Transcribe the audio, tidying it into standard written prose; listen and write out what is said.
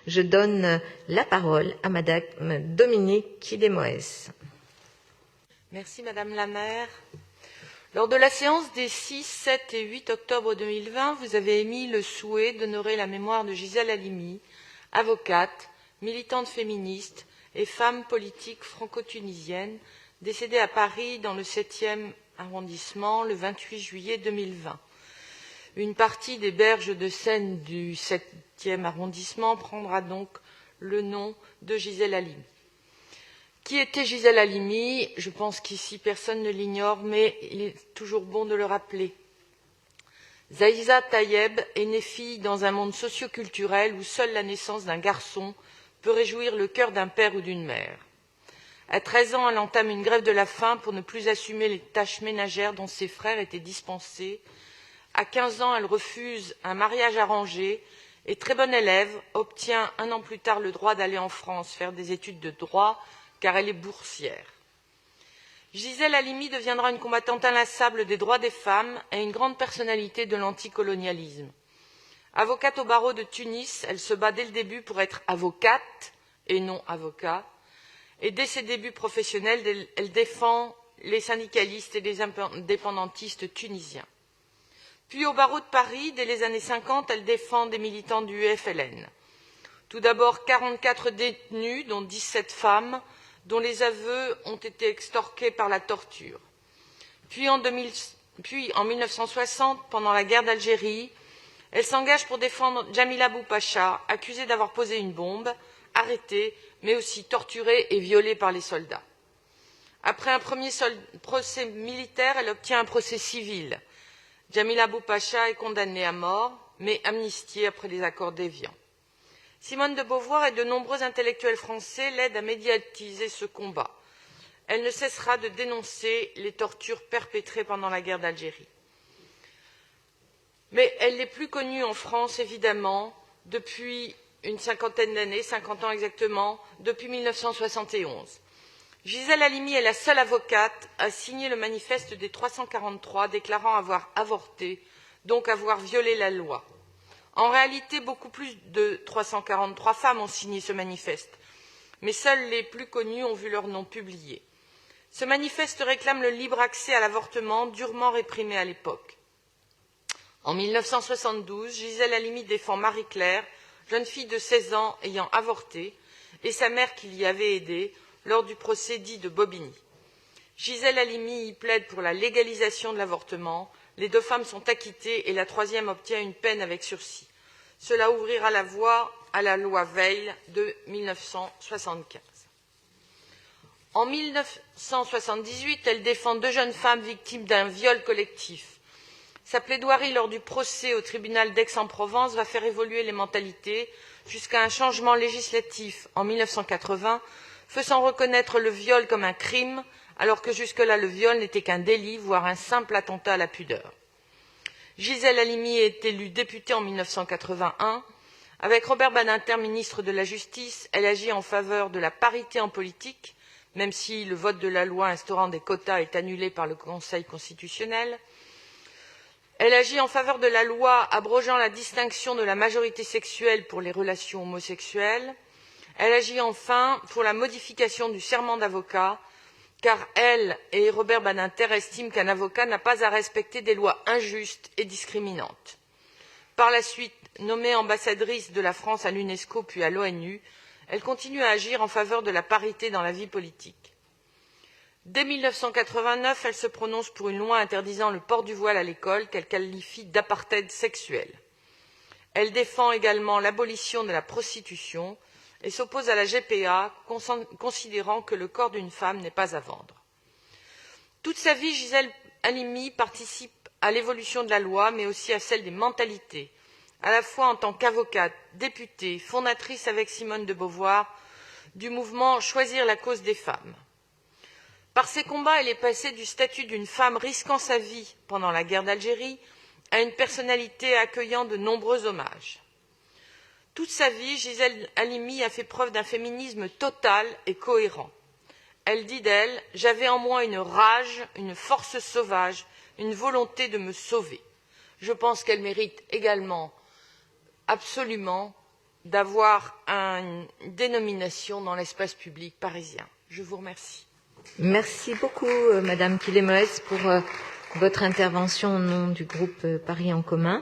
Je donne la parole à Madame Dominique Quillet-Moès. Merci Madame la maire. Lors de la séance des 6, 7 et 8 octobre 2020, vous avez émis le souhait d'honorer la mémoire de Gisèle Halimi, avocate, militante féministe et femme politique franco-tunisienne, décédée à Paris dans le 7e arrondissement le 28 juillet 2020. Une partie des berges de Seine du 7e arrondissement prendra donc le nom de Gisèle Halimi. Qui était Gisèle Halimi? Je pense qu'ici personne ne l'ignore, mais il est toujours bon de le rappeler. Zaïza Tayeb est née fille dans un monde socio-culturel où seule la naissance d'un garçon peut réjouir le cœur d'un père ou d'une mère. À 13 ans, elle entame une grève de la faim pour ne plus assumer les tâches ménagères dont ses frères étaient dispensés. À 15 ans, elle refuse un mariage arrangé et, très bonne élève, obtient un an plus tard le droit d'aller en France faire des études de droit car elle est boursière. Gisèle Halimi deviendra une combattante inlassable des droits des femmes et une grande personnalité de l'anticolonialisme. Avocate au barreau de Tunis, elle se bat dès le début pour être avocate et non avocat. Et dès ses débuts professionnels, elle défend les syndicalistes et les indépendantistes tunisiens. Puis au barreau de Paris, dès les années 50, elle défend des militants du FLN. Tout d'abord 44 détenus, dont 17 femmes, dont les aveux ont été extorqués par la torture. Puis en 1960, pendant la guerre d'Algérie, elle s'engage pour défendre Djamila Boupacha, accusée d'avoir posé une bombe, arrêtée, mais aussi torturée et violée par les soldats. Après un premier procès militaire, elle obtient un procès civil. Djamila Boupacha est condamnée à mort, mais amnistiée après les accords d'Évian. Simone de Beauvoir et de nombreux intellectuels français l'aident à médiatiser ce combat. Elle ne cessera de dénoncer les tortures perpétrées pendant la guerre d'Algérie. Mais elle n'est plus connue en France, évidemment, depuis une cinquantaine d'années, 50 ans exactement, depuis 1971. Gisèle Halimi est la seule avocate à signer le manifeste des 343 déclarant avoir avorté, donc avoir violé la loi. En réalité, beaucoup plus de 343 femmes ont signé ce manifeste, mais seules les plus connues ont vu leur nom publié. Ce manifeste réclame le libre accès à l'avortement, durement réprimé à l'époque. En 1972, Gisèle Halimi défend Marie-Claire, jeune fille de 16 ans ayant avorté, et sa mère qui l'y avait aidée lors du procès dit de Bobigny. Gisèle Halimi y plaide pour la légalisation de l'avortement. Les deux femmes sont acquittées et la troisième obtient une peine avec sursis. Cela ouvrira la voie à la loi Veil de 1975. En 1978, elle défend deux jeunes femmes victimes d'un viol collectif. Sa plaidoirie lors du procès au tribunal d'Aix-en-Provence va faire évoluer les mentalités jusqu'à un changement législatif en 1980, faisant reconnaître le viol comme un crime, alors que jusque-là le viol n'était qu'un délit, voire un simple attentat à la pudeur. Gisèle Halimi est élue députée en 1981. Avec Robert Badinter, ministre de la Justice, elle agit en faveur de la parité en politique, même si le vote de la loi instaurant des quotas est annulé par le Conseil constitutionnel. Elle agit en faveur de la loi abrogeant la distinction de la majorité sexuelle pour les relations homosexuelles. Elle agit enfin pour la modification du serment d'avocat, car elle et Robert Badinter estiment qu'un avocat n'a pas à respecter des lois injustes et discriminantes. Par la suite, nommée ambassadrice de la France à l'UNESCO puis à l'ONU, elle continue à agir en faveur de la parité dans la vie politique. Dès 1989, elle se prononce pour une loi interdisant le port du voile à l'école qu'elle qualifie d'apartheid sexuel. Elle défend également l'abolition de la prostitution et s'oppose à la GPA, considérant que le corps d'une femme n'est pas à vendre. Toute sa vie, Gisèle Halimi participe à l'évolution de la loi, mais aussi à celle des mentalités, à la fois en tant qu'avocate, députée, fondatrice avec Simone de Beauvoir du mouvement Choisir la cause des femmes. Par ses combats, elle est passée du statut d'une femme risquant sa vie pendant la guerre d'Algérie à une personnalité accueillant de nombreux hommages. Toute sa vie, Gisèle Halimi a fait preuve d'un féminisme total et cohérent. Elle dit d'elle « J'avais en moi une rage, une force sauvage, une volonté de me sauver ». Je pense qu'elle mérite également absolument d'avoir une dénomination dans l'espace public parisien. Je vous remercie. Merci beaucoup, Madame Quillet-Moës, pour votre intervention au nom du groupe Paris en commun.